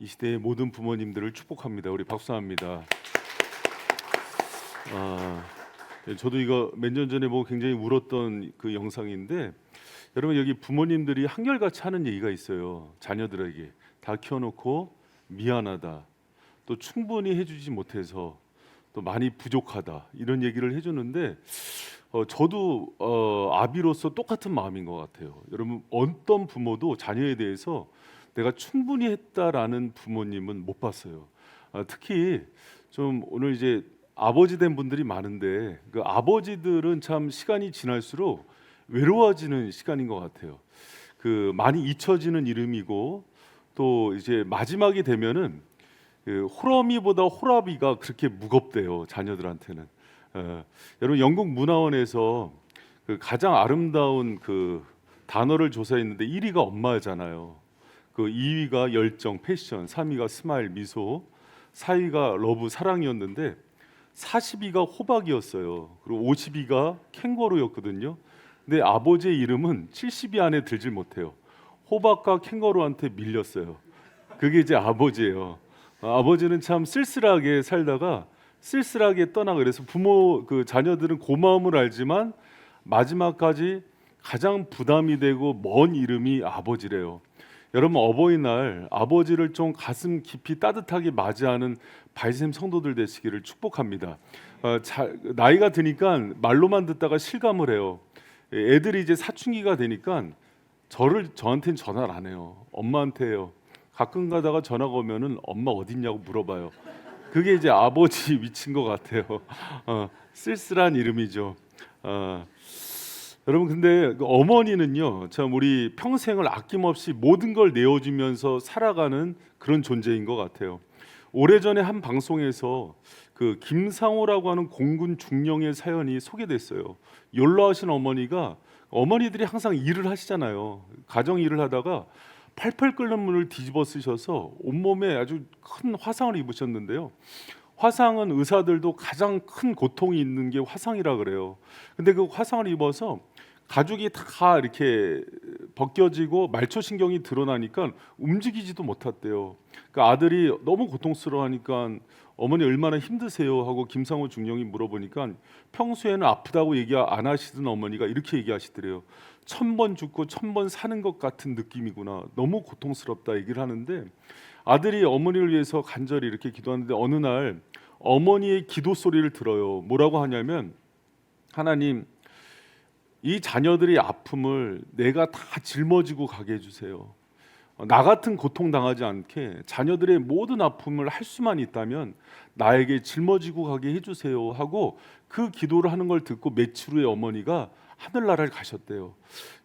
이 시대의 모든 부모님들을 축복합니다. 우리 박수합니다. 저도 이거 몇 년 전에 보고 굉장히 울었던 그 영상인데, 여러분 여기 부모님들이 한결같이 하는 얘기가 있어요. 자녀들에게 다 키워놓고 미안하다, 또 충분히 해주지 못해서 또 많이 부족하다, 이런 얘기를 해주는데 저도 아비로서 똑같은 마음인 것 같아요. 여러분 어떤 부모도 자녀에 대해서 내가 충분히 했다라는 부모님은 못 봤어요. 특히 좀 오늘 이제 아버지 된 분들이 많은데, 그 아버지들은 참 시간이 지날수록 외로워지는 시간인 것 같아요. 그 많이 잊혀지는 이름이고, 또 이제 마지막이 되면은 그 호러미보다 호라비가 그렇게 무겁대요, 자녀들한테는. 여러분 영국 문화원에서 그 가장 아름다운 그 단어를 조사했는데 1위가 엄마잖아요. 그 2위가 열정, 패션, 3위가 스마일, 미소, 4위가 러브, 사랑이었는데 40위가 호박이었어요. 그리고 50위가 캥거루였거든요. 근데 아버지의 이름은 70위 안에 들질 못해요. 호박과 캥거루한테 밀렸어요. 그게 이제 아버지예요. 아버지는 참 쓸쓸하게 살다가 쓸쓸하게 떠나고, 그래서 부모 그 자녀들은 고마움을 알지만 마지막까지 가장 부담이 되고 먼 이름이 아버지래요. 여러분 어버이날 아버지를 좀 가슴 깊이 따뜻하게 맞이하는 바이샘 성도들 되시기를 축복합니다. 나이가 드니까 말로만 듣다가 실감을 해요. 애들이 이제 사춘기가 되니까 저한테는 전화를 안 해요. 엄마한테 해요. 가끔 가다가 전화가 오면은 엄마 어딨냐고 물어봐요. 그게 이제 아버지 위치인 것 같아요. 쓸쓸한 이름이죠. 여러분 근데 그 어머니는요, 참 우리 평생을 아낌없이 모든 걸 내어주면서 살아가는 그런 존재인 것 같아요. 오래전에 한 방송에서 그 김상호라고 하는 공군 중령의 사연이 소개됐어요. 연로하신 어머니가, 어머니들이 항상 일을 하시잖아요. 가정 일을 하다가 팔팔 끓는 물을 뒤집어 쓰셔서 온몸에 아주 큰 화상을 입으셨는데요. 화상은 의사들도 가장 큰 고통이 있는 게 화상이라 그래요. 근데 그 화상을 입어서 가죽이 다 이렇게 벗겨지고 말초신경이 드러나니까 움직이지도 못했대요. 그 아들이 너무 고통스러워하니까 어머니 얼마나 힘드세요 하고 김상호 중령이 물어보니까 평소에는 아프다고 얘기 안 하시던 어머니가 이렇게 얘기하시더래요. 1000번 죽고 1000번 사는 것 같은 느낌이구나. 너무 고통스럽다 얘기를 하는데, 아들이 어머니를 위해서 간절히 이렇게 기도하는데 어느 날 어머니의 기도 소리를 들어요. 뭐라고 하냐면, 하나님, 이 자녀들의 아픔을 내가 다 짊어지고 가게 해주세요. 나 같은 고통 당하지 않게 자녀들의 모든 아픔을 할 수만 있다면 나에게 짊어지고 가게 해주세요 하고 그 기도를 하는 걸 듣고 며칠 후에 어머니가 하늘나라를 가셨대요.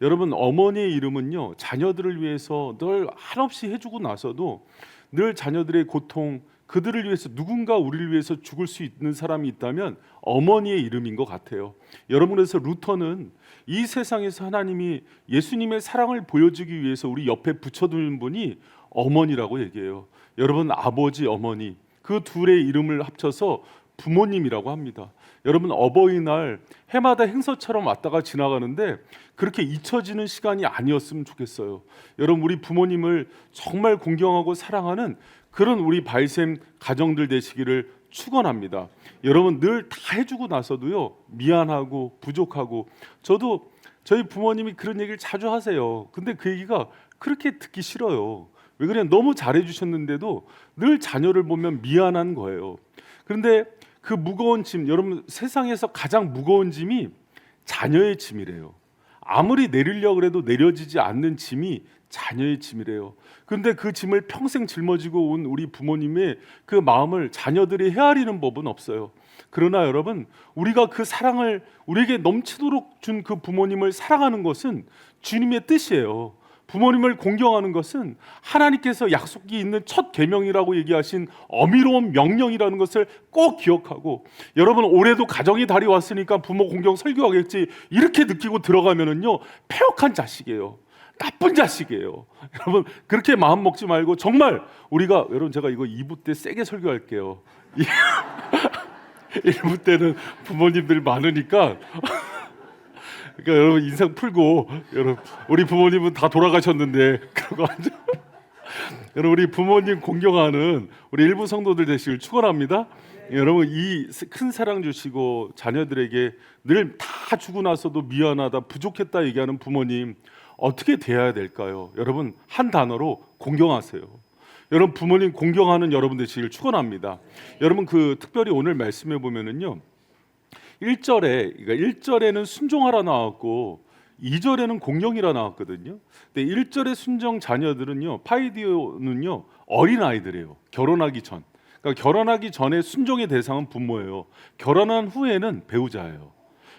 여러분 어머니의 이름은요, 자녀들을 위해서 늘 한없이 해주고 나서도 늘 자녀들의 고통, 그들을 위해서 누군가 우리를 위해서 죽을 수 있는 사람이 있다면 어머니의 이름인 것 같아요. 여러분 그래서 루터는 이 세상에서 하나님이 예수님의 사랑을 보여주기 위해서 우리 옆에 붙여두는 분이 어머니라고 얘기해요. 여러분 아버지, 어머니 그 둘의 이름을 합쳐서 부모님이라고 합니다. 여러분 어버이날 해마다 행사처럼 왔다가 지나가는데 그렇게 잊혀지는 시간이 아니었으면 좋겠어요. 여러분 우리 부모님을 정말 존경하고 사랑하는 그런 우리 바이샘 가정들 되시기를 축원합니다. 여러분 늘 다 해주고 나서도요 미안하고 부족하고, 저도 저희 부모님이 그런 얘기를 자주 하세요. 근데 그 얘기가 그렇게 듣기 싫어요. 왜 그래? 너무 잘해주셨는데도 늘 자녀를 보면 미안한 거예요. 그런데 그 무거운 짐, 여러분 세상에서 가장 무거운 짐이 자녀의 짐이래요. 아무리 내리려고 해도 내려지지 않는 짐이 자녀의 짐이래요. 그런데 그 짐을 평생 짊어지고 온 우리 부모님의 그 마음을 자녀들이 헤아리는 법은 없어요. 그러나 여러분 우리가 그 사랑을 우리에게 넘치도록 준 그 부모님을 사랑하는 것은 주님의 뜻이에요. 부모님을 공경하는 것은 하나님께서 약속이 있는 첫 계명이라고 얘기하신 어미로운 명령이라는 것을 꼭 기억하고, 여러분 올해도 가정의 달이 왔으니까 부모 공경 설교하겠지 이렇게 느끼고 들어가면은요 패역한 자식이에요. 나쁜 자식이에요. 여러분 그렇게 마음 먹지 말고, 정말 우리가, 여러분 제가 이거 2부 때 세게 설교할게요. 1부 때는 부모님들이 많으니까 그러니까 여러분 인상 풀고, 여러분 우리 부모님은 다 돌아가셨는데 그러고 앉아. 여러분 우리 부모님 공경하는 우리 일부 성도들 되시길 축원합니다. 여러분 이 큰 사랑 주시고 자녀들에게 늘 다 주고 나서도 미안하다 부족했다 얘기하는 부모님 어떻게 대해야 될까요? 여러분 한 단어로 공경하세요. 여러분 부모님 공경하는 여러분 되시길 축원합니다. 여러분 특별히 오늘 말씀해 보면은요 1절에는 순종하라 나왔고 2절에는 공경이라 나왔거든요. 근데 1절의 순종 자녀들은요 파이디오는요 어린아이들이에요. 결혼하기 전. 그러니까 결혼하기 전에 순종의 대상은 부모예요. 결혼한 후에는 배우자예요.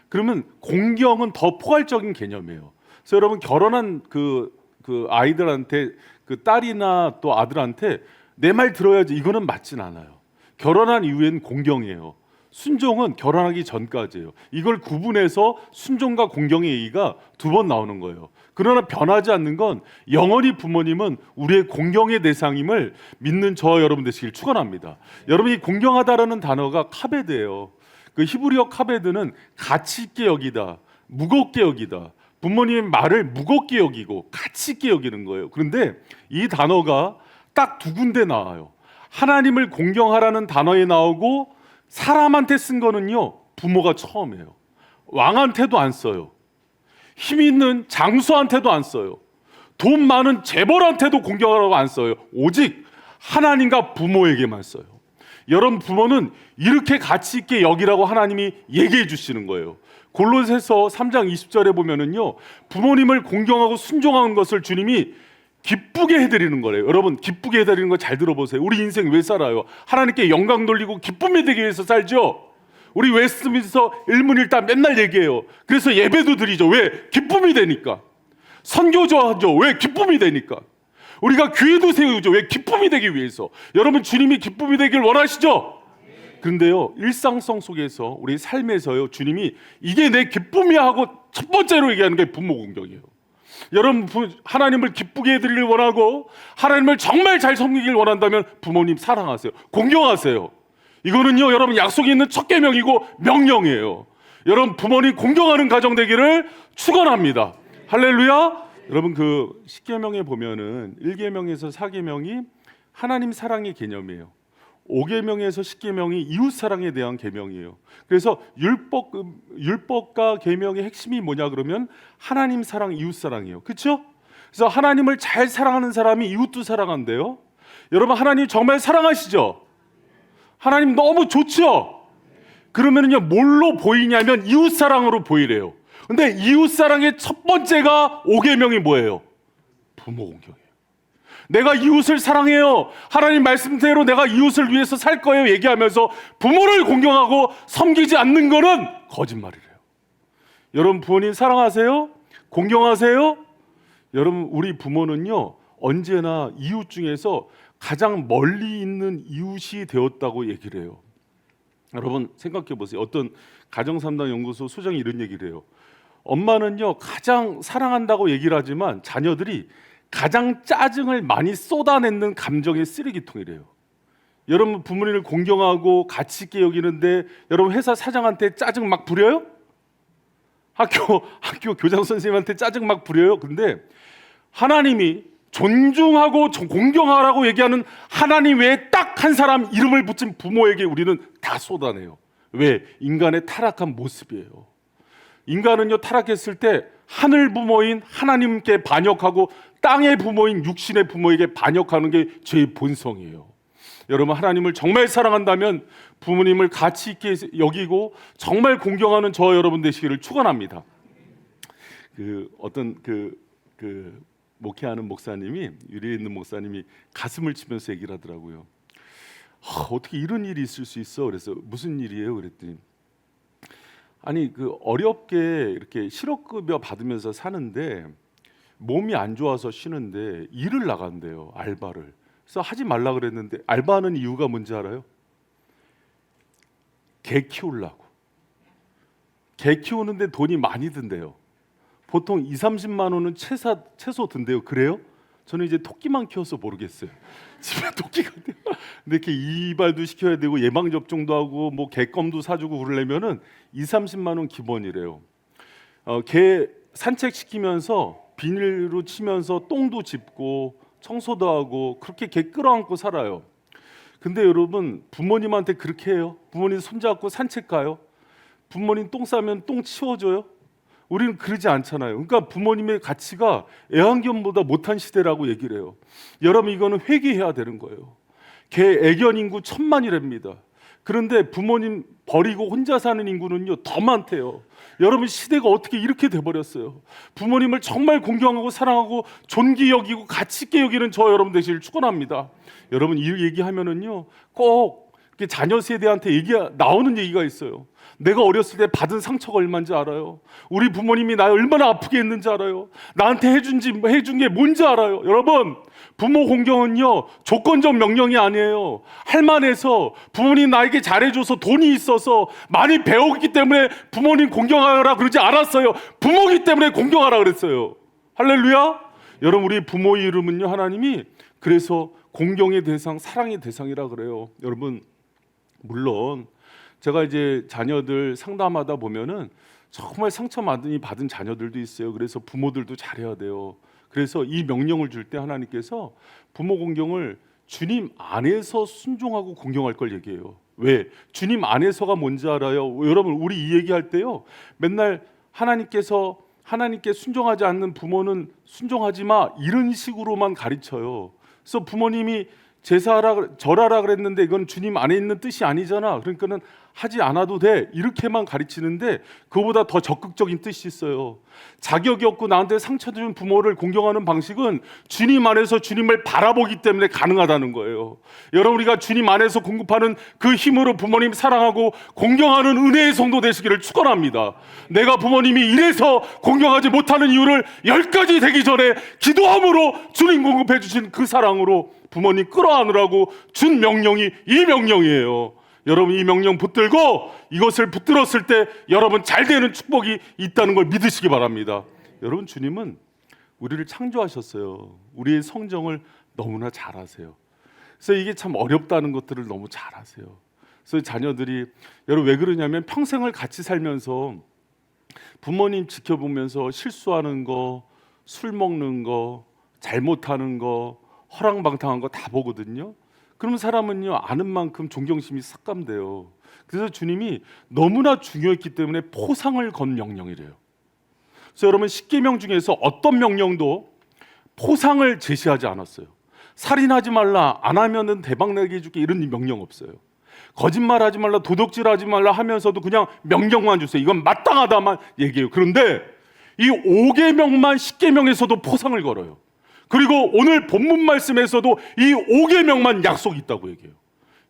그러면 공경은 더 포괄적인 개념이에요. 그래서 여러분 결혼한 그 아이들한테 그 딸이나 또 아들한테 내 말 들어야지 이거는 맞진 않아요. 결혼한 이후엔 공경이에요. 순종은 결혼하기 전까지예요. 이걸 구분해서 순종과 공경의 얘기가 두 번 나오는 거예요. 그러나 변하지 않는 건 영원히 부모님은 우리의 공경의 대상임을 믿는 저와 여러분 되시길 축원합니다. 여러분이 공경하다라는 단어가 카베드예요. 그 히브리어 카베드는 가치 있게 여기다, 무겁게 여기다. 부모님의 말을 무겁게 여기고 가치 있게 여기는 거예요. 그런데 이 단어가 딱 두 군데 나와요. 하나님을 공경하라는 단어에 나오고 사람한테 쓴 거는요 부모가 처음이에요. 왕한테도 안 써요. 힘 있는 장수한테도 안 써요. 돈 많은 재벌한테도 공경하라고 안 써요. 오직 하나님과 부모에게만 써요. 여러분 부모는 이렇게 가치 있게 여기라고 하나님이 얘기해 주시는 거예요. 골로새서 3장 20절에 보면은요 부모님을 공경하고 순종하는 것을 주님이 기쁘게 해드리는 거래요. 여러분 기쁘게 해드리는 거 잘 들어보세요. 우리 인생 왜 살아요? 하나님께 영광 돌리고 기쁨이 되기 위해서 살죠. 우리 웨스트민스터 일문일답 맨날 얘기해요. 그래서 예배도 드리죠. 왜? 기쁨이 되니까. 선교도 하죠. 왜? 기쁨이 되니까. 우리가 교회도 세우죠. 왜? 기쁨이 되기 위해서. 여러분 주님이 기쁨이 되길 원하시죠? 그런데요 일상성 속에서 우리 삶에서요 주님이 이게 내 기쁨이야 하고 첫 번째로 얘기하는 게 부모 공경이에요. 여러분 하나님을 기쁘게 해드리길 원하고 하나님을 정말 잘 섬기길 원한다면 부모님 사랑하세요. 공경하세요. 이거는요 여러분 약속이 있는 첫 계명이고 명령이에요. 여러분 부모님 공경하는 가정 되기를 축원합니다. 할렐루야. 여러분 그 10계명에 보면은 1계명에서 4계명이 하나님 사랑의 개념이에요. 5계명에서 10계명이 이웃 사랑에 대한 계명이에요. 그래서 율법과 계명의 핵심이 뭐냐 그러면 하나님 사랑, 이웃 사랑이에요. 그렇죠? 그래서 하나님을 잘 사랑하는 사람이 이웃도 사랑한대요. 여러분 하나님 정말 사랑하시죠? 하나님 너무 좋죠? 그러면은요 뭘로 보이냐면 이웃 사랑으로 보이래요. 근데 이웃 사랑의 첫 번째가 5계명이 뭐예요? 부모 공경이에요. 내가 이웃을 사랑해요. 하나님 말씀대로 내가 이웃을 위해서 살 거예요. 얘기하면서 부모를 공경하고 섬기지 않는 거는 거짓말이래요. 여러분 부모님 사랑하세요? 공경하세요? 여러분 우리 부모는요 언제나 이웃 중에서 가장 멀리 있는 이웃이 되었다고 얘기를 해요. 여러분 생각해 보세요. 어떤 가정상담 연구소 소장이 이런 얘기를 해요. 엄마는요 가장 사랑한다고 얘기를 하지만 자녀들이 가장 짜증을 많이 쏟아내는 감정의 쓰레기통이래요. 여러분 부모님을 공경하고 가치 있게 여기는데 여러분 회사 사장한테 짜증 막 부려요? 학교 교장 선생님한테 짜증 막 부려요? 근데 하나님이 존중하고 공경하라고 얘기하는 하나님 외에 딱 한 사람 이름을 붙인 부모에게 우리는 다 쏟아내요. 왜? 인간의 타락한 모습이에요. 인간은요 타락했을 때 하늘 부모인 하나님께 반역하고 땅의 부모인 육신의 부모에게 반역하는 게 죄의 본성이에요. 여러분 하나님을 정말 사랑한다면 부모님을 가치 있게 여기고 정말 공경하는 저와 여러분 되시기를 축원합니다. 어떤 목회하는 목사님이 유리에 있는 목사님이 가슴을 치면서 얘기를 하더라고요. 어떻게 이런 일이 있을 수 있어? 그래서 무슨 일이에요? 그랬더니 아니 어렵게 이렇게 실업급여 받으면서 사는데 몸이 안 좋아서 쉬는데 일을 나간대요. 알바를. 그래서 하지 말라 그랬는데 알바하는 이유가 뭔지 알아요? 개 키우려고. 개 키우는데 돈이 많이 든대요. 보통 2-30만 원은 최소 든대요. 그래요? 저는 이제 토끼만 키워서 모르겠어요. 집에 토끼가 돼요. 근데 이렇게 이발도 시켜야 되고 예방 접종도 하고 뭐 개껌도 사주고 그러려면은 2-30만 원 기본이래요. 개 산책 시키면서 비닐로 치면서 똥도 짚고 청소도 하고 그렇게 개 끌어안고 살아요. 근데 여러분, 부모님한테 그렇게 해요? 부모님 손잡고 산책 가요? 부모님 똥 싸면 똥 치워줘요? 우리는 그러지 않잖아요. 그러니까 부모님의 가치가 애완견보다 못한 시대라고 얘기를 해요. 여러분, 이거는 회개해야 되는 거예요. 개 애견 인구 1000만이랍니다. 그런데 부모님 버리고 혼자 사는 인구는요 더 많대요. 여러분, 시대가 어떻게 이렇게 돼버렸어요. 부모님을 정말 공경하고 사랑하고 존귀 여기고 가치 있게 여기는 저 여러분 되시길 축원합니다. 여러분, 이 얘기하면은요 꼭 자녀 세대한테 나오는 얘기가 있어요. 내가 어렸을 때 받은 상처가 얼마인지 알아요? 우리 부모님이 나 얼마나 아프게 했는지 알아요? 나한테 해준 게 뭔지 알아요? 여러분, 부모 공경은요 조건적 명령이 아니에요. 할만해서 부모님 나에게 잘해줘서 돈이 있어서 많이 배웠기 때문에 부모님 공경하라 그러지 않았어요. 부모기 때문에 공경하라 그랬어요. 할렐루야. 여러분, 우리 부모의 이름은요 하나님이 그래서 공경의 대상, 사랑의 대상이라 그래요. 여러분, 물론 제가 이제 자녀들 상담하다 보면은 정말 상처 많이 받은 자녀들도 있어요. 그래서 부모들도 잘해야 돼요. 그래서 이 명령을 줄 때 하나님께서 부모 공경을 주님 안에서 순종하고 공경할 걸 얘기해요. 왜? 주님 안에서가 뭔지 알아요? 여러분, 우리 이 얘기할 때요 맨날 하나님께 순종하지 않는 부모는 순종하지 마 이런 식으로만 가르쳐요. 그래서 부모님이 제사하라 절하라 그랬는데 이건 주님 안에 있는 뜻이 아니잖아. 그러니까는 하지 않아도 돼 이렇게만 가르치는데 그거보다 더 적극적인 뜻이 있어요. 자격이 없고 나한테 상처 준 부모를 공경하는 방식은 주님 안에서 주님을 바라보기 때문에 가능하다는 거예요. 여러분, 우리가 주님 안에서 공급하는 그 힘으로 부모님 사랑하고 공경하는 은혜의 성도 되시기를 축원합니다. 내가 부모님이 이래서 공경하지 못하는 이유를 10가지 되기 전에 기도함으로 주님 공급해 주신 그 사랑으로 부모님 끌어안으라고 준 명령이 이 명령이에요. 여러분, 이 명령 붙들고 이것을 붙들었을 때 여러분 잘 되는 축복이 있다는 걸 믿으시기 바랍니다. 여러분, 주님은 우리를 창조하셨어요. 우리의 성정을 너무나 잘 아세요. 그래서 이게 참 어렵다는 것들을 너무 잘 아세요. 그래서 자녀들이 여러분 왜 그러냐면 평생을 같이 살면서 부모님 지켜보면서 실수하는 거, 술 먹는 거, 잘못하는 거, 허랑방탕한 거 다 보거든요. 그러면 사람은요 아는 만큼 존경심이 삭감돼요. 그래서 주님이 너무나 중요했기 때문에 포상을 건 명령이래요. 그래서 여러분, 십계명 중에서 어떤 명령도 포상을 제시하지 않았어요. 살인하지 말라, 안 하면은 대박나게 해줄게 이런 명령 없어요. 거짓말하지 말라, 도둑질하지 말라 하면서도 그냥 명령만 주세요. 이건 마땅하다만 얘기해요. 그런데 이 5계명만 10계명에서도 포상을 걸어요. 그리고 오늘 본문 말씀에서도 이 5계명만 약속이 있다고 얘기해요.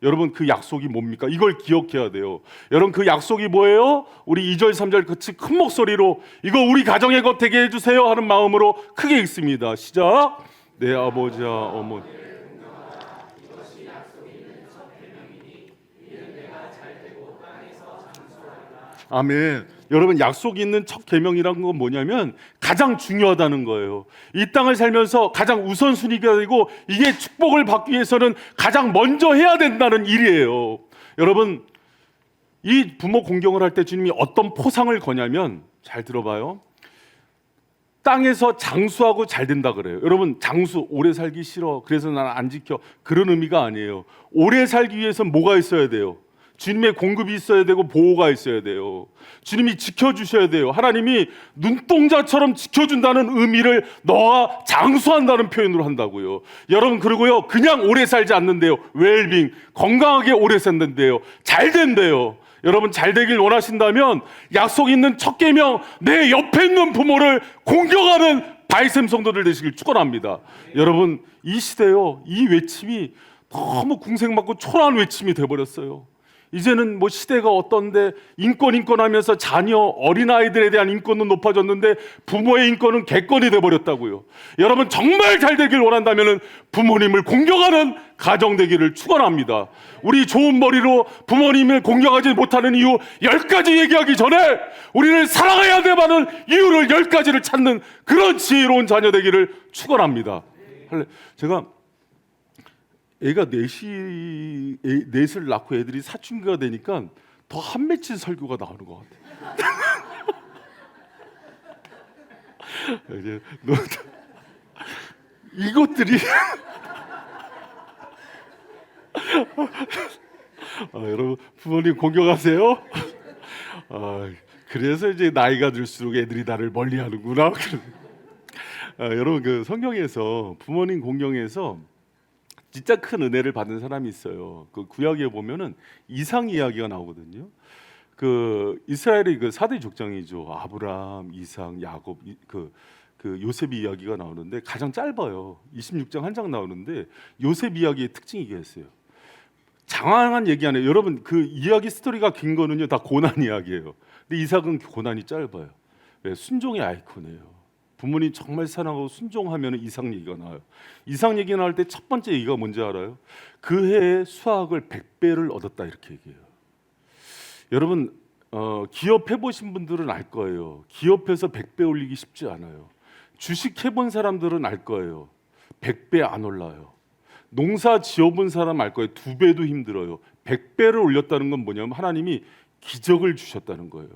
여러분, 그 약속이 뭡니까? 이걸 기억해야 돼요. 여러분, 그 약속이 뭐예요? 우리 2절 3절 같이 큰 목소리로 이거 우리 가정의 것 되게 해주세요 하는 마음으로 크게 읽습니다. 시작. 내 아버지와 어머니 아멘. 여러분, 약속이 있는 첫 계명이라는 건 뭐냐면 가장 중요하다는 거예요. 이 땅을 살면서 가장 우선순위가 되고 이게 축복을 받기 위해서는 가장 먼저 해야 된다는 일이에요. 여러분, 이 부모 공경을 할 때 주님이 어떤 포상을 거냐면 잘 들어봐요. 땅에서 장수하고 잘 된다 그래요. 여러분, 장수 오래 살기 싫어 그래서 난 안 지켜 그런 의미가 아니에요. 오래 살기 위해서는 뭐가 있어야 돼요? 주님의 공급이 있어야 되고 보호가 있어야 돼요. 주님이 지켜주셔야 돼요. 하나님이 눈동자처럼 지켜준다는 의미를 너가 장수한다는 표현으로 한다고요. 여러분, 그리고요 그냥 오래 살지 않는데요. 웰빙, 건강하게 오래 산다는데요. 잘 된대요. 여러분, 잘 되길 원하신다면 약속 있는 첫 계명, 내 옆에 있는 부모를 공경하는 바이셈 성도들 되시길 축원합니다. 여러분, 이 시대요 이 외침이 너무 궁색맞고 초라한 외침이 돼버렸어요. 이제는 뭐 시대가 어떤데 인권 하면서 자녀 어린아이들에 대한 인권은 높아졌는데 부모의 인권은 객권이 돼버렸다고요. 여러분, 정말 잘 되길 원한다면 부모님을 공경하는 가정 되기를 축원합니다. 우리 좋은 머리로 부모님을 공경하지 못하는 이유 10가지 얘기하기 전에 우리를 사랑해야 되는 이유를 10가지를 찾는 그런 지혜로운 자녀 되기를 축원합니다. 제가 애가 넷을 낳고 애들이 사춘기가 되니까 더 한 맺힌 설교가 나오는 것 같아요. 이것들이 여러분 부모님 공경하세요. 그래서 이제 나이가 들수록 애들이 나를 멀리하는구나. 여러분 그 성경에서 부모님 공경에서 진짜 큰 은혜를 받은 사람이 있어요. 그 구약에 보면은 이상 이야기가 나오거든요. 그 이스라엘의 그 4대 족장이죠. 아브라함, 이삭, 야곱, 그 요셉 이야기가 나오는데 가장 짧아요. 26장 한 장 나오는데 요셉 이야기의 특징이 이게였어요. 장황한 얘기 안에 여러분 그 이야기 스토리가 긴 거는요 다 고난 이야기예요. 근데 이삭은 고난이 짧아요. 왜? 순종의 아이콘이에요. 부모님 정말 사랑하고 순종하면 이삭 얘기가 나와요. 이삭 얘기 나올 때 첫 번째 얘기가 뭔지 알아요? 그 해에 수확을 100배를 얻었다 이렇게 얘기해요. 여러분 기업 해보신 분들은 알 거예요. 기업에서 100배 올리기 쉽지 않아요. 주식 해본 사람들은 알 거예요. 100배 안 올라요. 농사 지어본 사람 알 거예요. 2배도 힘들어요. 100배를 올렸다는 건 뭐냐면 하나님이 기적을 주셨다는 거예요.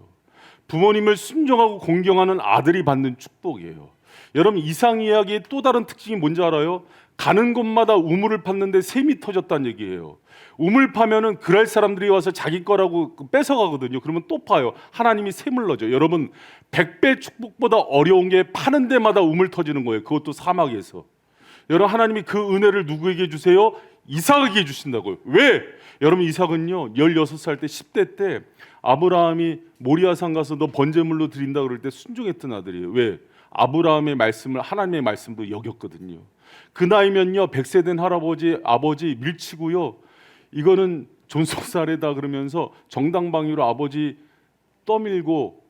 부모님을 순종하고 공경하는 아들이 받는 축복이에요. 여러분 이상 이야기의 또 다른 특징이 뭔지 알아요? 가는 곳마다 우물을 팠는데 샘이 터졌다는 얘기예요. 우물 파면은 그럴 사람들이 와서 자기 거라고 뺏어가거든요. 그러면 또 파요. 하나님이 샘을 넣어줘요. 여러분 100배 축복보다 어려운 게 파는 데마다 우물 터지는 거예요. 그것도 사막에서. 여러분 하나님이 그 은혜를 누구에게 주세요? 이삭에게 주신다고요. 왜? 여러분 이삭은요 16살 때 10대 때 아브라함이 모리아산 가서 너 번제물로 드린다 그럴 때 순종했던 아들이에요. 왜? 아브라함의 말씀을 하나님의 말씀도 여겼거든요. 그 나이면요 100세 된 할아버지 아버지 밀치고요 이거는 존속사례다 그러면서 정당방위로 아버지 떠밀고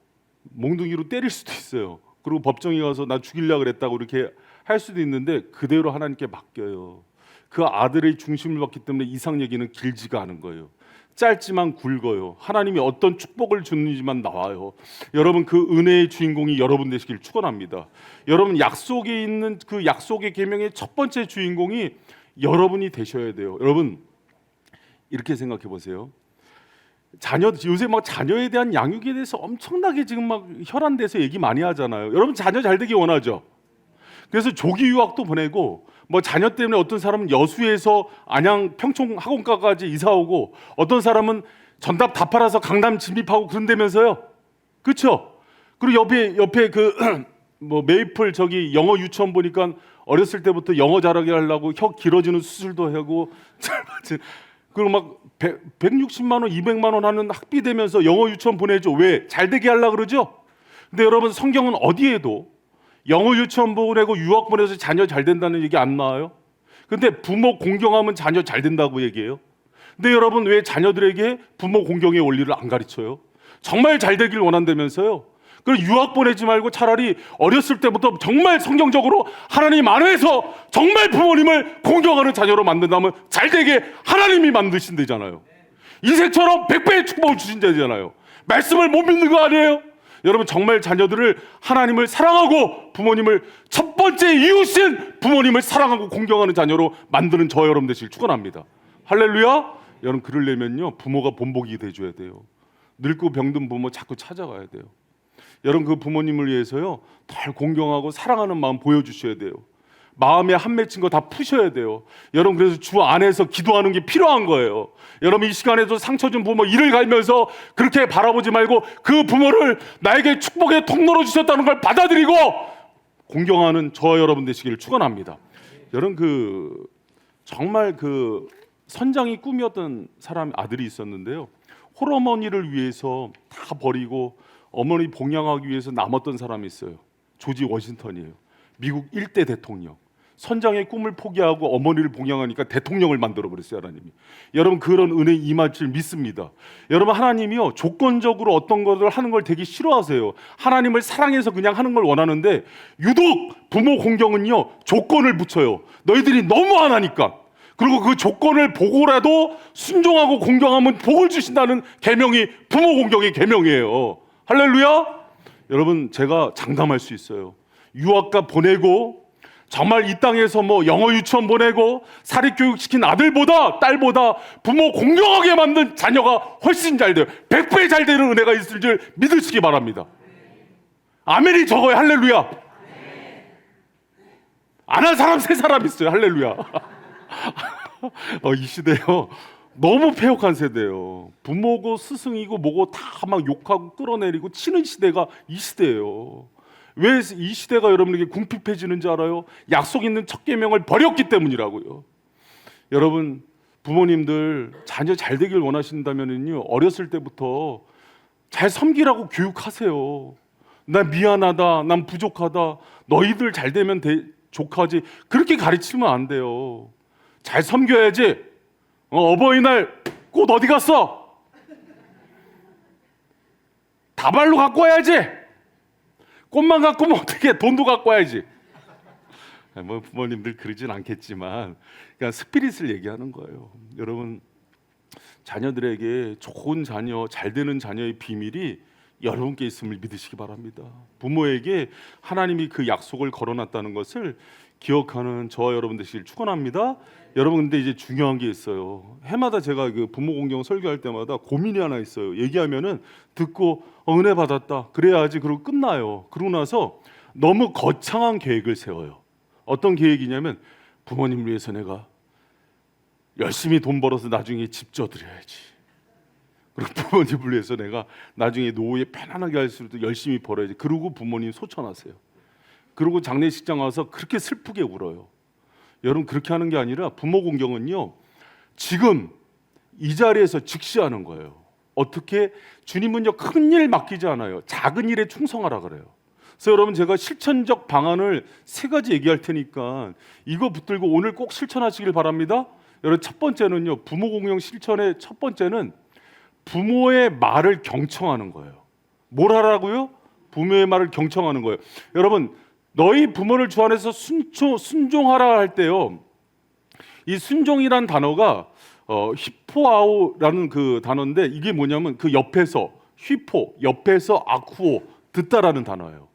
몽둥이로 때릴 수도 있어요. 그리고 법정에 가서 나 죽이려고 그랬다고 이렇게 할 수도 있는데 그대로 하나님께 맡겨요. 그 아들의 중심을 받기 때문에 이삭 얘기는 길지가 않은 거예요. 짧지만 굵어요. 하나님이 어떤 축복을 주는지만 나와요. 여러분 그 은혜의 주인공이 여러분 되시길 축원합니다. 여러분 약속에 있는 그 약속의 계명의 첫 번째 주인공이 여러분이 되셔야 돼요. 여러분 이렇게 생각해 보세요. 요새 막 자녀에 대한 양육에 대해서 엄청나게 지금 막 혈안돼서 얘기 많이 하잖아요. 여러분 자녀 잘 되기 원하죠? 그래서 조기 유학도 보내고 뭐 자녀 때문에 어떤 사람은 여수에서 안양 평촌 학원가까지 이사 오고 어떤 사람은 전답 다 팔아서 강남 진입하고 그런다면서요. 그렇죠? 그리고 옆에 그 뭐 메이플 저기 영어 유치원 보니까 어렸을 때부터 영어 잘하게 하려고 혀 길어지는 수술도 하고 그리고 막 160만 원, 200만 원 하는 학비 되면서 영어 유치원 보내죠. 왜? 잘 되게 하려고 그러죠? 근데 여러분 성경은 어디에도 영어 유치원 보내고 유학 보내서 자녀 잘 된다는 얘기 안 나와요? 근데 부모 공경하면 자녀 잘 된다고 얘기해요. 근데 여러분 왜 자녀들에게 부모 공경의 원리를 안 가르쳐요? 정말 잘 되길 원한다면서요? 그럼 유학 보내지 말고 차라리 어렸을 때부터 정말 성경적으로 하나님 안에서 정말 부모님을 공경하는 자녀로 만든다면 잘 되게 하나님이 만드신다잖아요. 이색처럼 100배의 축복을 주신다잖아요. 말씀을 못 믿는 거 아니에요? 여러분 정말 자녀들을 하나님을 사랑하고 부모님을 첫 번째 이웃인 부모님을 사랑하고 공경하는 자녀로 만드는 저 여러분 되시길 축원합니다. 할렐루야. 여러분 그러려면요 부모가 본보기 돼줘야 돼요. 늙고 병든 부모 자꾸 찾아가야 돼요. 여러분 그 부모님을 위해서요 덜 공경하고 사랑하는 마음 보여주셔야 돼요. 마음에 한 맺힌 거 다 푸셔야 돼요. 여러분 그래서 주 안에서 기도하는 게 필요한 거예요. 여러분 이 시간에도 상처 준 부모 이를 갈면서 그렇게 바라보지 말고 그 부모를 나에게 축복의 통로로 주셨다는 걸 받아들이고 공경하는 저와 여러분 되시기를 축원합니다. 여러분 그 정말 그 선장이 꿈이었던 사람 아들이 있었는데요. 홀어머니를 위해서 다 버리고 어머니 봉양하기 위해서 남았던 사람이 있어요. 조지 워싱턴이에요. 미국 1대 대통령. 선장의 꿈을 포기하고 어머니를 봉양하니까 대통령을 만들어버렸어요. 하나님이. 여러분 그런 은혜 임할 줄 믿습니다. 여러분 하나님이요 조건적으로 어떤 것을 하는 걸 되게 싫어하세요. 하나님을 사랑해서 그냥 하는 걸 원하는데 유독 부모 공경은요 조건을 붙여요. 너희들이 너무 안 하니까. 그리고 그 조건을 보고라도 순종하고 공경하면 복을 주신다는 계명이 부모 공경의 계명이에요. 할렐루야. 여러분 제가 장담할 수 있어요. 유학가 보내고 정말 이 땅에서 뭐 영어 유치원 보내고 사립교육 시킨 아들보다 딸보다 부모 공경하게 만든 자녀가 훨씬 잘 돼요. 100배 잘 되는 은혜가 있을 줄 믿으시기 바랍니다. 아멘이 적어요. 할렐루야. 안 할 사람 세 사람 있어요. 할렐루야. 이 시대요. 너무 폐역한 세대예요. 부모고 스승이고 뭐고 다 막 욕하고 끌어내리고 치는 시대가 이 시대예요. 왜 이 시대가 여러분에게 궁핍해지는지 알아요? 약속 있는 첫 계명을 버렸기 때문이라고요. 여러분, 부모님들 자녀 잘 되길 원하신다면요, 어렸을 때부터 잘 섬기라고 교육하세요. 나 미안하다, 난 부족하다, 너희들 잘 되면 족하지, 그렇게 가르치면 안 돼요. 잘 섬겨야지. 어버이날 꽃 어디 갔어? 다발로 갖고 와야지. 꽃만 갖고 오면 어떻게, 돈도 갖고 와야지. 뭐 부모님들 그러진 않겠지만 그러니까 스피릿을 얘기하는 거예요. 여러분, 자녀들에게 좋은 자녀, 잘 되는 자녀의 비밀이 여러분께 있음을 믿으시기 바랍니다. 부모에게 하나님이 그 약속을 걸어놨다는 것을 기억하는 저와 여러분 되시길 축원합니다. 여러분, 근데 이제 중요한 게 있어요. 해마다 제가 그 부모 공경 설교할 때마다 고민이 하나 있어요. 얘기하면은 듣고 은혜 받았다 그래야지, 그러고 끝나요. 그러고 나서 너무 거창한 계획을 세워요. 어떤 계획이냐면, 부모님 위해서 내가 열심히 돈 벌어서 나중에 집 져드려야지. 그리고 부모님을 위해서 내가 나중에 노후에 편안하게 할 수 있도록 열심히 벌어야지. 그러고 부모님 소천하세요. 그리고 장례식장 와서 그렇게 슬프게 울어요. 여러분, 그렇게 하는 게 아니라 부모 공경은요, 지금 이 자리에서 즉시하는 거예요. 어떻게? 주님은요, 큰 일 맡기지 않아요. 작은 일에 충성하라 그래요. 그래서 여러분, 제가 실천적 방안을 3가지 얘기할 테니까 이거 붙들고 오늘 꼭 실천하시길 바랍니다. 여러분, 첫 번째는요, 부모 공경 실천의 첫 번째는 부모의 말을 경청하는 거예요. 뭘 하라고요? 부모의 말을 경청하는 거예요. 여러분, 너희 부모를 주 안에서 순종하라 할 때요, 이 순종이란 단어가 히포아오라는 그 단어인데, 이게 뭐냐면 그 옆에서, 휘포 옆에서 아쿠오 듣다라는 단어예요.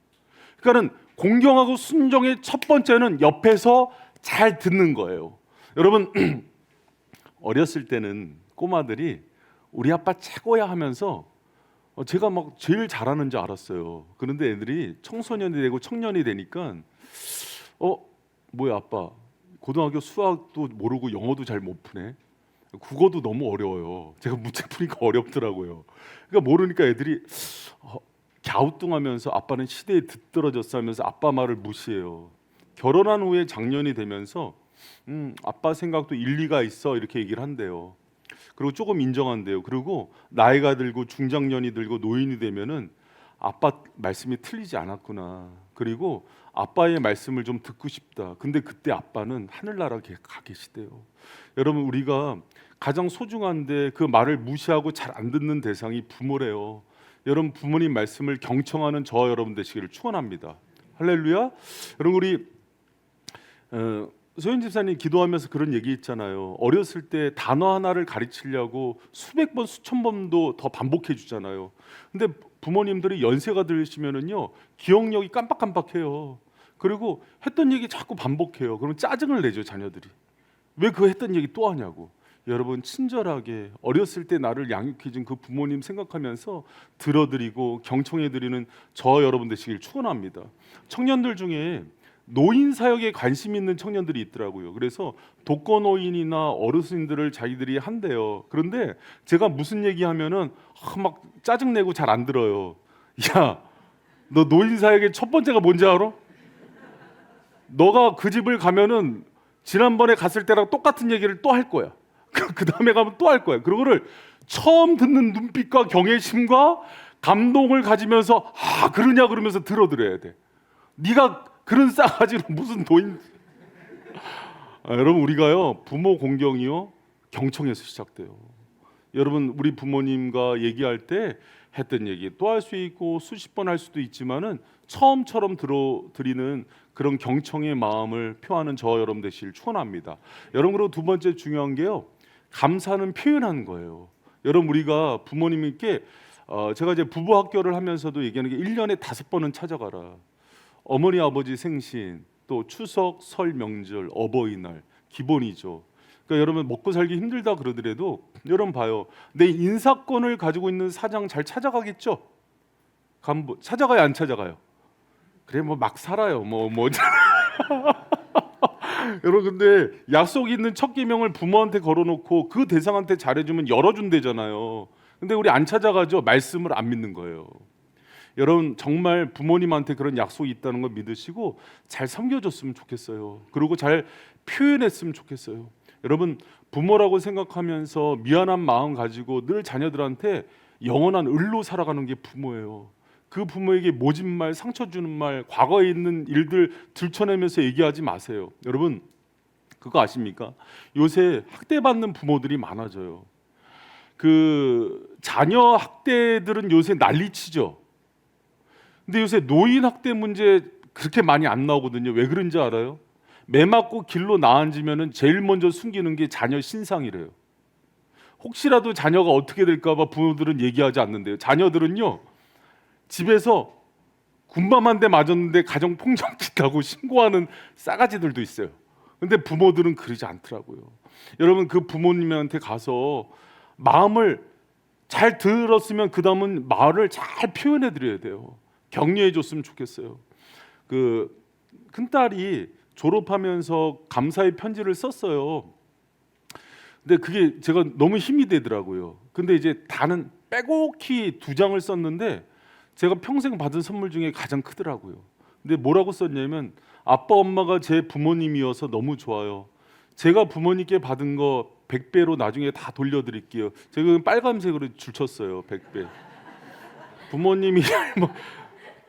그러니까는 공경하고 순종의 첫 번째는 옆에서 잘 듣는 거예요. 여러분, 어렸을 때는 꼬마들이 우리 아빠 최고야 하면서 제가 막 제일 잘하는 줄 알았어요. 그런데 애들이 청소년이 되고 청년이 되니까 뭐야 아빠, 고등학교 수학도 모르고 영어도 잘 못 푸네, 국어도 너무 어려워요. 제가 문제 푸니까 어렵더라고요. 그러니까 모르니까 애들이 갸우뚱하면서 아빠는 시대에 뒤떨어졌어 하면서 아빠 말을 무시해요. 결혼한 후에 장년이 되면서 아빠 생각도 일리가 있어 이렇게 얘기를 한대요. 그리고 조금 인정한대요. 그리고 나이가 들고 중장년이 들고 노인이 되면은 아빠 말씀이 틀리지 않았구나, 그리고 아빠의 말씀을 좀 듣고 싶다. 근데 그때 아빠는 하늘나라에 가 계시대요. 여러분, 우리가 가장 소중한데 그 말을 무시하고 잘 안 듣는 대상이 부모래요. 여러분, 부모님 말씀을 경청하는 저와 여러분 되시기를 축원합니다. 할렐루야. 여러분, 우리 소연 집사님 기도하면서 그런 얘기 있잖아요. 어렸을 때 단어 하나를 가르치려고 수백 번 수천 번도 더 반복해 주잖아요. 근데 부모님들이 연세가 들으시면은요, 기억력이 깜빡깜빡해요. 그리고 했던 얘기 자꾸 반복해요. 그러면 짜증을 내죠, 자녀들이. 왜 그 했던 얘기 또 하냐고. 여러분, 친절하게 어렸을 때 나를 양육해준 그 부모님 생각하면서 들어드리고 경청해드리는 저 여러분 되시길 축원합니다. 청년들 중에 노인 사역에 관심 있는 청년들이 있더라고요. 그래서 독거노인이나 어르신들을 자기들이 한대요. 그런데 제가 무슨 얘기하면은 막 짜증내고 잘 안 들어요. 야, 너 노인 사역의 첫 번째가 뭔지 알아? 너가 그 집을 가면은 지난번에 갔을 때랑 똑같은 얘기를 또 할 거야. 그 다음에 가면 또 할 거야. 그거를 처음 듣는 눈빛과 경외심과 감동을 가지면서 그러냐 그러면서 들어드려야 돼. 네가 그런 싸가지로 무슨 노인. 여러분, 우리가요, 부모 공경이요, 경청에서 시작돼요. 여러분, 우리 부모님과 얘기할 때 했던 얘기 또 할 수 있고 수십 번 할 수도 있지만은 처음처럼 들어드리는 그런 경청의 마음을 표하는 저 여러분 되시길 축원합니다. 여러분, 그리고 두 번째 중요한 게요, 감사는 표현하는 거예요. 여러분, 우리가 부모님께 제가 이제 부부 학교를 하면서도 얘기하는 게 1년에 5번은 찾아가라. 어머니 아버지 생신, 또 추석, 설, 명절, 어버이날 기본이죠. 그러니까 여러분, 먹고 살기 힘들다 그러더라도 여러분 봐요, 내 인사권을 가지고 있는 사장 잘 찾아가겠죠? 간부 찾아가요, 안 찾아가요? 그래, 뭐 막 살아요. 뭐 여러분 근데 약속 있는 첫 계명을 부모한테 걸어놓고 그 대상한테 잘해주면 열어준대잖아요. 근데 우리 안 찾아가죠. 말씀을 안 믿는 거예요. 여러분 정말 부모님한테 그런 약속이 있다는 걸 믿으시고 잘 섬겨줬으면 좋겠어요. 그리고 잘 표현했으면 좋겠어요. 여러분 부모라고 생각하면서 미안한 마음 가지고 늘 자녀들한테 영원한 을로 살아가는 게 부모예요. 그 부모에게 모진 말, 상처 주는 말, 과거에 있는 일들 들춰내면서 얘기하지 마세요. 여러분 그거 아십니까? 요새 학대받는 부모들이 많아져요. 그 자녀 학대들은 요새 난리치죠. 근데 요새 노인 학대 문제 그렇게 많이 안 나오거든요. 왜 그런지 알아요? 매 맞고 길로 나앉으면은 제일 먼저 숨기는 게 자녀 신상이래요. 혹시라도 자녀가 어떻게 될까 봐 부모들은 얘기하지 않는데요. 자녀들은요. 집에서 군밤 한 대 맞았는데 가정 폭력됐다고 신고하는 싸가지들도 있어요. 근데 부모들은 그러지 않더라고요. 여러분 그 부모님한테 가서 마음을 잘 들었으면 그 다음은 말을 잘 표현해 드려야 돼요. 격려해 줬으면 좋겠어요. 그 큰딸이 졸업하면서 감사의 편지를 썼어요. 근데 그게 제가 너무 힘이 되더라고요. 근데 이제 다는 빼곡히 2장을 썼는데 제가 평생 받은 선물 중에 가장 크더라고요. 근데 뭐라고 썼냐면 아빠 엄마가 제 부모님이어서 너무 좋아요. 제가 부모님께 받은 거 100배로 나중에 다 돌려드릴게요. 제가 빨간색으로 줄쳤어요. 100배.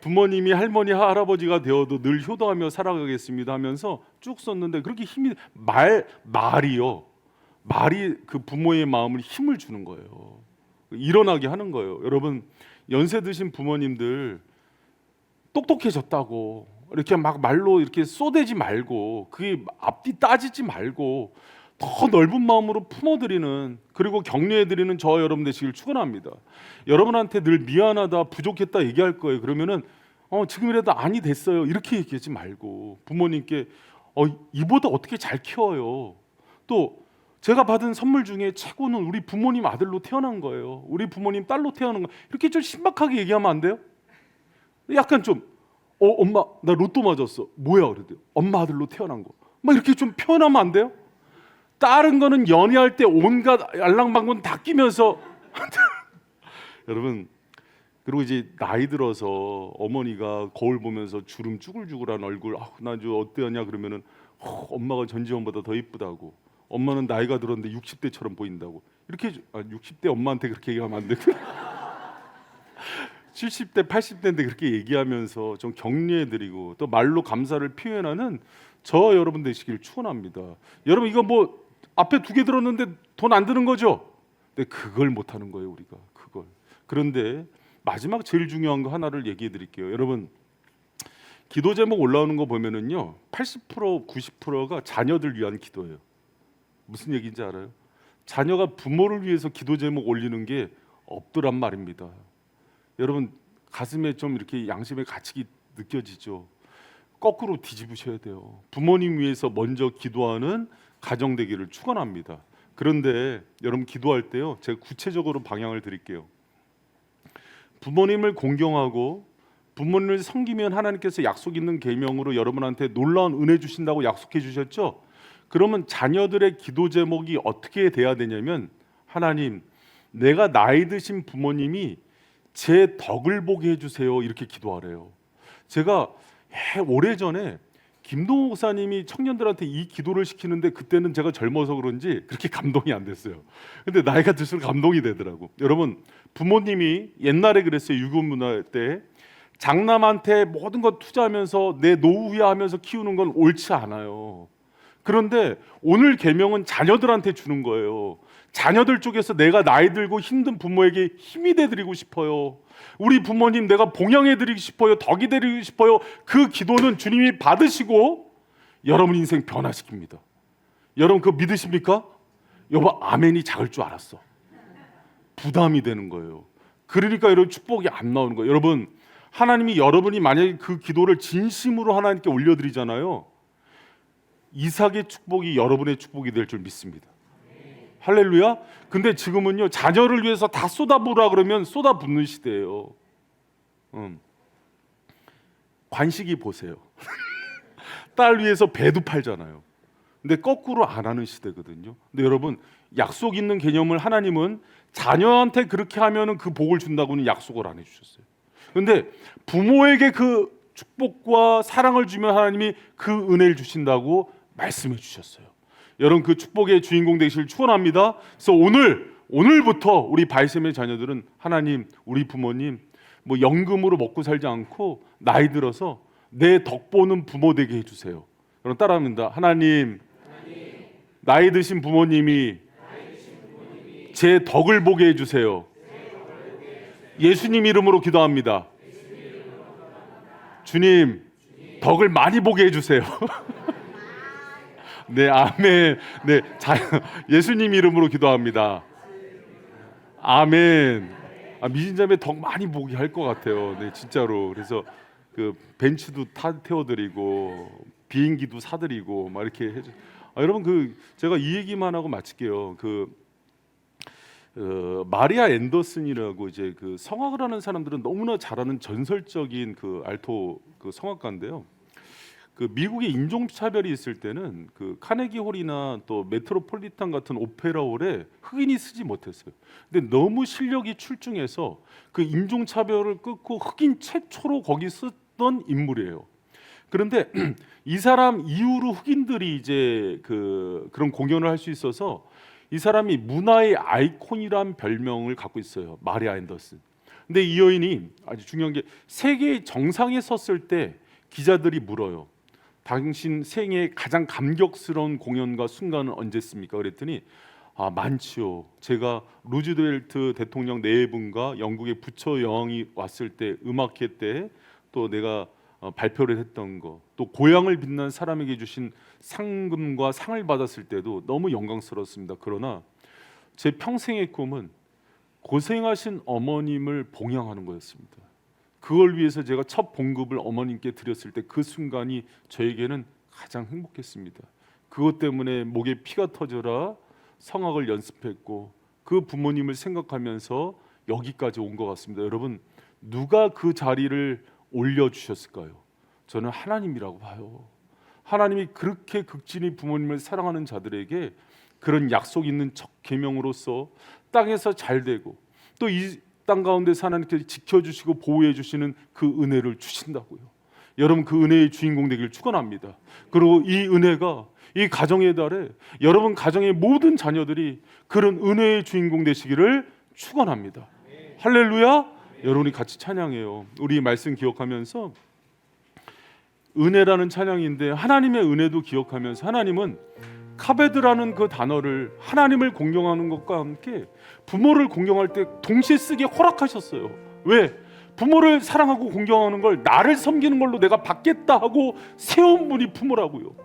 부모님이 할머니 할아버지가 되어도 늘 효도하며 살아가겠습니다 하면서 쭉 썼는데 그렇게 힘이 말이요. 말이 그 부모의 마음을 힘을 주는 거예요. 일어나게 하는 거예요. 여러분 연세 드신 부모님들 똑똑해졌다고 이렇게 막 말로 이렇게 쏘대지 말고 그게 앞뒤 따지지 말고 더 넓은 마음으로 품어드리는 그리고 격려해드리는 저와 여러분 되시길 축원합니다. 여러분한테 늘 미안하다 부족했다 얘기할 거예요. 그러면은 지금이라도 아니 됐어요 이렇게 얘기하지 말고 부모님께 이보다 어떻게 잘 키워요. 또 제가 받은 선물 중에 최고는 우리 부모님 아들로 태어난 거예요. 우리 부모님 딸로 태어난 거. 이렇게 좀 신박하게 얘기하면 안 돼요? 약간 좀 엄마 나 로또 맞았어. 뭐야 그래도 엄마 아들로 태어난 거. 막 이렇게 좀 표현하면 안 돼요? 다른 거는 연애할 때 온갖 알랑방군 다 끼면서 여러분 그리고 이제 나이 들어서 어머니가 거울 보면서 주름 쭈글쭈글한 얼굴 나 저 어때하냐 그러면은 엄마가 전지현보다 더 이쁘다고 엄마는 나이가 들었는데 60대처럼 보인다고 이렇게 60대 엄마한테 그렇게 얘기하면 안 되고 70대 80대인데 그렇게 얘기하면서 좀 격려해드리고 또 말로 감사를 표현하는 저 여러분 되시길 축원합니다. 여러분 이거 뭐 앞에 2개 들었는데 돈 안 드는 거죠? 근데 그걸 못하는 거예요 우리가 그걸. 그런데 마지막 제일 중요한 거 하나를 얘기해 드릴게요. 여러분 기도 제목 올라오는 거 보면은요 80% 90%가 자녀들 위한 기도예요. 무슨 얘기인지 알아요? 자녀가 부모를 위해서 기도 제목 올리는 게 없더란 말입니다. 여러분 가슴에 좀 이렇게 양심의 가책이 느껴지죠. 거꾸로 뒤집으셔야 돼요. 부모님 위해서 먼저 기도하는 가정 되기를 축원합니다. 그런데 여러분 기도할 때요 제가 구체적으로 방향을 드릴게요. 부모님을 공경하고 부모님을 섬기면 하나님께서 약속 있는 계명으로 여러분한테 놀라운 은혜 주신다고 약속해 주셨죠? 그러면 자녀들의 기도 제목이 어떻게 돼야 되냐면 하나님 내가 나이 드신 부모님이 제 덕을 보게 해주세요 이렇게 기도하래요. 제가 오래전에 김동호 목사님이 청년들한테 이 기도를 시키는데 그때는 제가 젊어서 그런지 그렇게 감동이 안 됐어요. 근데 나이가 들수록 감동이 되더라고. 여러분 부모님이 옛날에 그랬어요. 유교 문화 때 장남한테 모든 것 투자하면서 내 노후야 하면서 키우는 건 옳지 않아요. 그런데 오늘 계명은 자녀들한테 주는 거예요. 자녀들 쪽에서 내가 나이 들고 힘든 부모에게 힘이 되드리고 싶어요. 우리 부모님 내가 봉양해드리고 싶어요. 덕이 되리고 싶어요. 그 기도는 주님이 받으시고 여러분 인생 변화시킵니다. 여러분 그거 믿으십니까? 여보 아멘이 작을 줄 알았어. 부담이 되는 거예요. 그러니까 여러분 축복이 안 나오는 거예요. 여러분 하나님이 여러분이 만약에 그 기도를 진심으로 하나님께 올려드리잖아요. 이삭의 축복이 여러분의 축복이 될 줄 믿습니다. 할렐루야. 근데 지금은요 자녀를 위해서 다 쏟아부으라 그러면 쏟아붓는 시대예요. 관식이 보세요. 딸 위해서 배도 팔잖아요. 근데 거꾸로 안 하는 시대거든요. 근데 여러분, 약속 있는 개념을 하나님은 자녀한테 그렇게 하면은 그 복을 준다고는 약속을 안 해주셨어요. 근데 부모에게 그 축복과 사랑을 주면 하나님이 그 은혜를 주신다고 말씀해 주셨어요. 여러분, 그 축복의 주인공 되시길 축원합니다. 그래서 오늘부터 우리 바이셈의 자녀들은 하나님, 우리 부모님 뭐 연금으로 먹고 살지 않고 나이 들어서 내 덕 보는 부모 되게 해주세요. 여러분 따라합니다. 하나님, 나이 드신 부모님이 제 덕을 보게 해주세요. 예수님 이름으로 기도합니다. 주님, 덕을 많이 보게 해주세요. 네, 아멘. 네, 예수님 이름으로 기도합니다. 아멘. 미진자매 덕 많이 보게 할 것 같아요. 네, 진짜로. 그래서 그 벤츠도 태워드리고 비행기도 사드리고 막 이렇게 해줘. 여러분, 그 제가 이 얘기만 하고 마칠게요. 마리아 앤더슨이라고 이제 그 성악을 하는 사람들은 너무나 잘하는 전설적인 그 알토 그 성악가인데요. 그 미국에 인종차별이 있을 때는 그 카네기홀이나 또 메트로폴리탄 같은 오페라홀에 흑인이 쓰지 못했어요. 근데 너무 실력이 출중해서 그 인종차별을 끊고 흑인 최초로 거기 쓰던 인물이에요. 그런데 이 사람 이후로 흑인들이 이제 그런 공연을 할 수 있어서 이 사람이 문화의 아이콘이란 별명을 갖고 있어요. 마리아 앤더슨. 근데 이 여인이 아주 중요한 게 세계 정상에 섰을 때 기자들이 물어요. 당신 생애 가장 감격스러운 공연과 순간은 언제습니까? 그랬더니 많지요. 제가 루즈벨트 대통령 네 분과 영국의 부처 여왕이 왔을 때 음악회 때 또 내가 발표를 했던 거, 또 고향을 빛난 사람에게 주신 상금과 상을 받았을 때도 너무 영광스럽습니다. 그러나 제 평생의 꿈은 고생하신 어머님을 봉양하는 거였습니다. 그걸 위해서 제가 첫 봉급을 어머님께 드렸을 때 그 순간이 저에게는 가장 행복했습니다. 그것 때문에 목에 피가 터져라 성악을 연습했고 그 부모님을 생각하면서 여기까지 온 것 같습니다. 여러분, 누가 그 자리를 올려주셨을까요? 저는 하나님이라고 봐요. 하나님이 그렇게 극진히 부모님을 사랑하는 자들에게 그런 약속 있는 첫 계명으로서 땅에서 잘 되고 또 이 땅 가운데서 하나님께서 지켜주시고 보호해 주시는 그 은혜를 주신다고요. 여러분, 그 은혜의 주인공 되길 축원합니다. 그리고 이 은혜가 이 가정의 달에 여러분 가정의 모든 자녀들이 그런 은혜의 주인공 되시기를 축원합니다. 할렐루야. 여러분이 같이 찬양해요. 우리 말씀 기억하면서 은혜라는 찬양인데 하나님의 은혜도 기억하면서 하나님은 카베드라는 그 단어를 하나님을 공경하는 것과 함께 부모를 공경할 때 동시에 쓰게 허락하셨어요. 왜? 부모를 사랑하고 공경하는 걸 나를 섬기는 걸로 내가 받겠다 하고 세운 분이 부모라고요.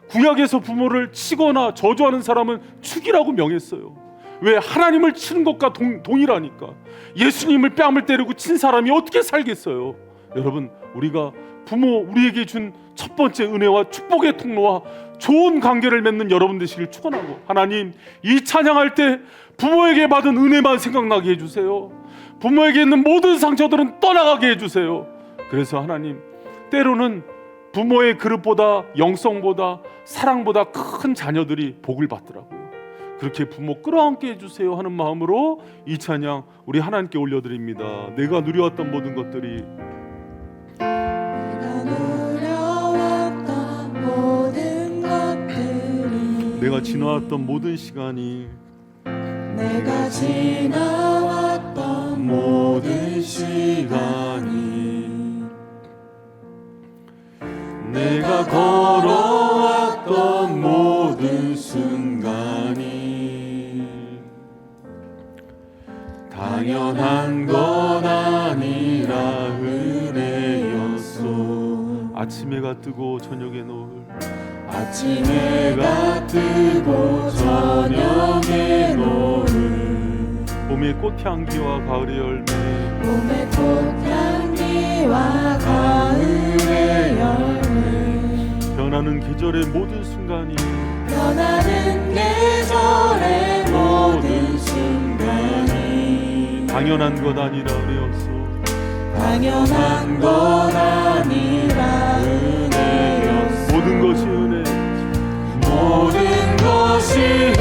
구약에서 부모를 치거나 저주하는 사람은 죽이라고 명했어요. 왜? 하나님을 치는 것과 동일하니까. 예수님을 뺨을 때리고 친 사람이 어떻게 살겠어요? 여러분, 우리가 부모 우리에게 준 첫 번째 은혜와 축복의 통로와 좋은 관계를 맺는 여러분 되시길 축원하고, 하나님, 이 찬양할 때 부모에게 받은 은혜만 생각나게 해주세요. 부모에게 있는 모든 상처들은 떠나가게 해주세요. 그래서 하나님, 때로는 부모의 그릇보다 영성보다 사랑보다 큰 자녀들이 복을 받더라고요. 그렇게 부모 끌어안게 해주세요 하는 마음으로 이 찬양 우리 하나님께 올려드립니다. 내가 누려왔던 모든 것들이, 내가 지나왔던 모든 시간이, 내가 지나왔던 모든 시간이, 내가 걸어왔던 모든 순간이 당연한 건 아니라 은혜였소. 아침 해가 뜨고 저녁에 노을, 아침 해가 뜨고 저녁에 노을, 봄의 꽃향기와 가을의 열매, 봄의 꽃향기와 가을의 열매, 변하는 계절의 모든 순간이, 변하는 계절의 모든 순간이 당연한 것 아니라 은혜였소. 당연한 것 아니라 은혜였소. 모든 것이 은혜, 모든 것이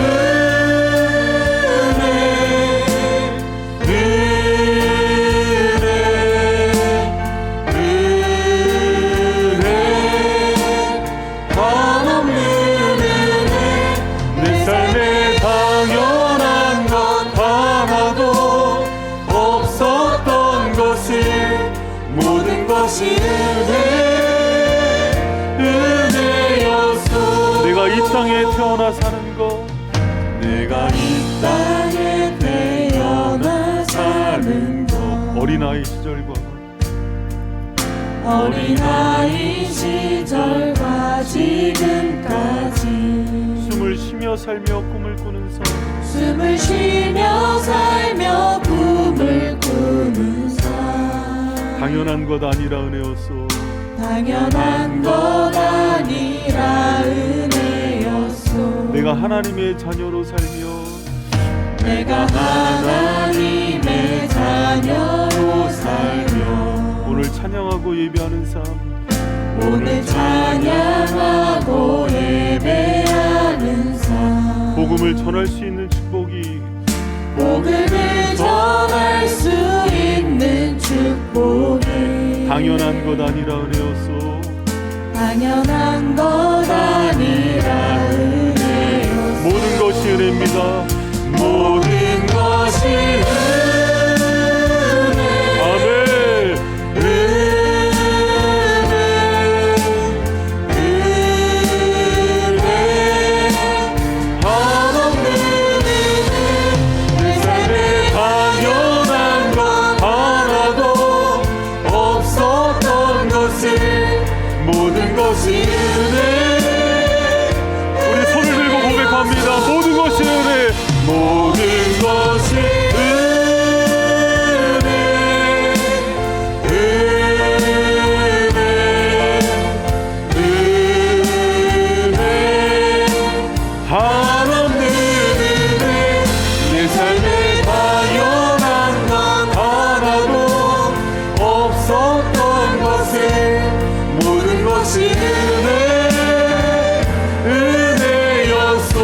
내가 이 땅에 태어나 사는 것, 내가 이 땅에 태어나 사는 것, 어린아이 시절과 어린아이 시절과 지금까지 숨을 쉬며 살며 꿈을 꾸는 삶, 숨을 쉬며 살며 꿈을 꾸는 삶, 당연한 것 아니라 은혜였소. 당연한 것 아니라 은혜였소. 내가 하나님의 자녀로 살며 내가 하나님의 자녀로 살며 오늘 찬양하고 예배하는 삶, 오늘 찬양하고 예배하는 삶, 복음을 전할 수 있는 축복이 복음을 전할 수 있는 축복이 당연한 것 아니라 은혜였소. 당연한 것 아니라 은혜였소. 모든 것이 은혜입니다. 모든 것이 아멘. 내 삶에 당연한 것 하나도 없었던 것을 모든 것이 우리 손을 들고 고백합니다. 모든 것이 은혜. 모든 것이 한없는 은혜. 내 삶에 당연한 것 하나도 없었던 것을 모든 것이 은혜였소.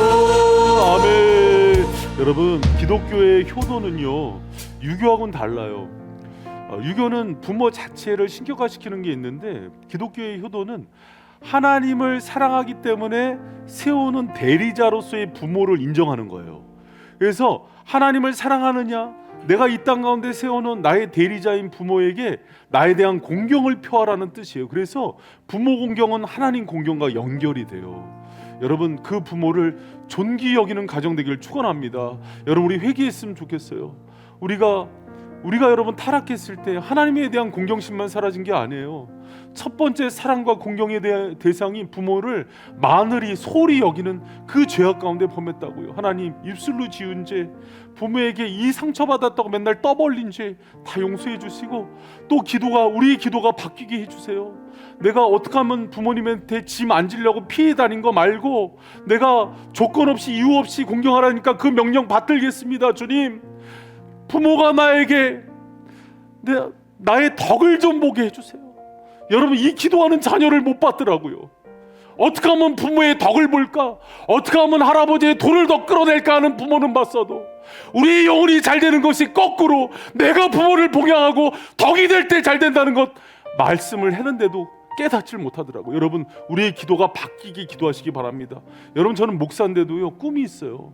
아멘. 여러분, 기독교의 효도는요, 유교하고는 달라요. 유교는 부모 자체를 신격화시키는 게 있는데, 기독교의 효도는 하나님을 사랑하기 때문에 세우는 대리자로서의 부모를 인정하는 거예요. 그래서 하나님을 사랑하느냐, 내가 이 땅 가운데 세워놓은 나의 대리자인 부모에게 나에 대한 공경을 표하라는 뜻이에요. 그래서 부모 공경은 하나님 공경과 연결이 돼요. 여러분, 그 부모를 존귀 여기는 가정 되기를 축원합니다. 여러분, 우리 회개했으면 좋겠어요. 우리가 여러분 타락했을 때 하나님에 대한 공경심만 사라진 게 아니에요. 첫 번째 사랑과 공경의 대상이 부모를 마늘이 소홀히 여기는 그 죄악 가운데 범했다고요. 하나님, 입술로 지은 죄, 부모에게 이 상처받았다고 맨날 떠벌린 죄 다 용서해 주시고, 또 우리 기도가 바뀌게 해주세요. 내가 어떻게 하면 부모님한테 짐 안 지려고 피해 다닌 거 말고 내가 조건 없이 이유 없이 공경하라니까 그 명령 받들겠습니다. 주님, 부모가 나에게 나의 덕을 좀 보게 해주세요. 여러분, 이 기도하는 자녀를 못 받더라고요. 어떻게 하면 부모의 덕을 볼까, 어떻게 하면 할아버지의 돈을 더 끌어낼까 하는 부모는 봤어도 우리의 영혼이 잘 되는 것이 거꾸로 내가 부모를 봉양하고 덕이 될 때 잘 된다는 것 말씀을 했는데도 깨닫질 못하더라고요. 여러분, 우리의 기도가 바뀌게 기도하시기 바랍니다. 여러분, 저는 목사인데도요, 꿈이 있어요.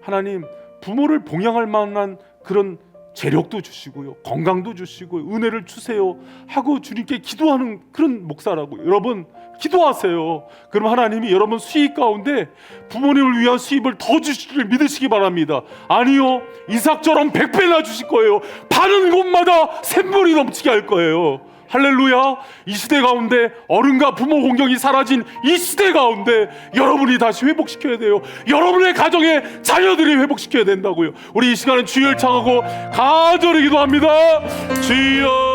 하나님, 부모를 봉양할 만한 그런 재력도 주시고요, 건강도 주시고 은혜를 주세요 하고 주님께 기도하는 그런 목사라고요. 여러분, 기도하세요. 그럼 하나님이 여러분 수입 가운데 부모님을 위한 수입을 더 주시기를 믿으시기 바랍니다. 아니요, 이삭처럼 100배나 주실 거예요. 파는 곳마다 샘물이 넘치게 할 거예요. 할렐루야. 이 시대 가운데 어른과 부모 공경이 사라진 이 시대 가운데 여러분이 다시 회복시켜야 돼요. 여러분의 가정에 자녀들이 회복시켜야 된다고요. 우리 이 시간은 주여 청하고 간절히 기도합니다. 주여.